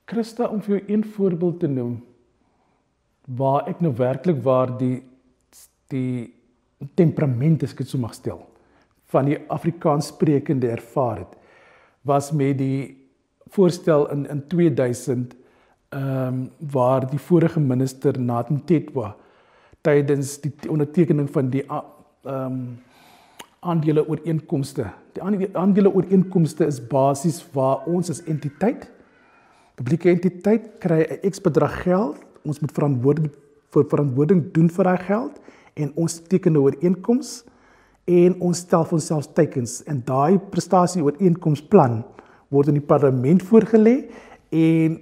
Christa, om vir jou een voorbeeld te noem, waar ek nou werklik waar die temperament, as ek het so mag stel, van die Afrikaans sprekende ervaar het, was met die voorstel in 2000, waar die vorige minister Nathan Tetwa tydens die ondertekening van die aandeleooreenkomste. Die aandeleooreenkomste is basies waar ons as entiteit, publieke entiteit, kry 'n X bedrag geld, ons moet verantwoording doen vir daai geld, en ons teken 'n ooreenkoms, en ons stel vir onsself teikens, en daai prestasie-ooreenkomsplan word in die parlement voorgelê, en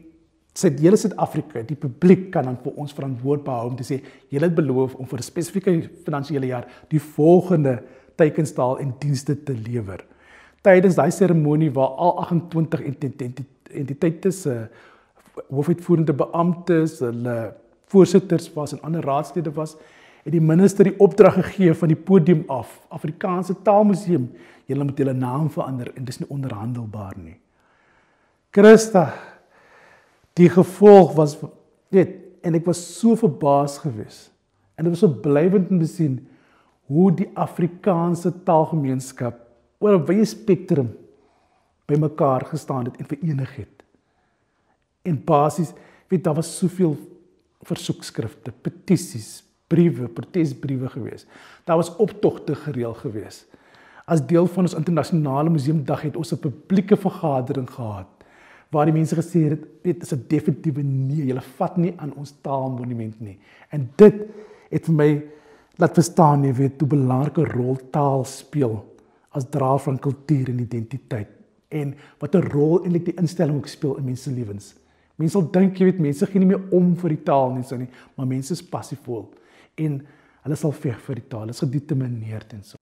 hele Suid-Afrika, die publiek kan dan vir ons verantwoordbaar hou om te sê, julle het beloof om vir 'n spesifieke finansiële jaar die volgende tekenstaal en dienste te lewer. Tydens daai seremonie waar al 28 entiteite, hoofuitvoerende beamptes, hulle voorsitters was en ander raadslede was, het die minister die opdrag gegee van die podium af, Afrikaanse Taalmuseum, julle moet julle naam verander en dis nie onderhandelbaar nie. Christa, die gevolg was, en ek was so verbaas geweest, en dit was so blywend om te sien, hoe die Afrikaanse taalgemeenskap oor 'n wye spektrum by mekaar gestaan het en verenig het. En basies, daar was soveel versoekskrifte, petisies, briewe, protesbriewe geweest. Daar was optogte gereël geweest. As deel van ons internasionale museumdag het ons 'n publieke vergadering gehad, waar die mense gesê het, dit is 'n definitiewe nee, julle vat nie aan ons taalmonument nie. En dit het vir my laat verstaan, hoe belangrike rol taal speel as draer van kultuur en identiteit. En wat 'n rol eintlik die instelling ook speel in mense lewens. Mense sal dink, mense gee nie meer om vir die taal nie, maar mense is passievol. En hulle sal veg vir die taal, hulle is gedetermineerd en so.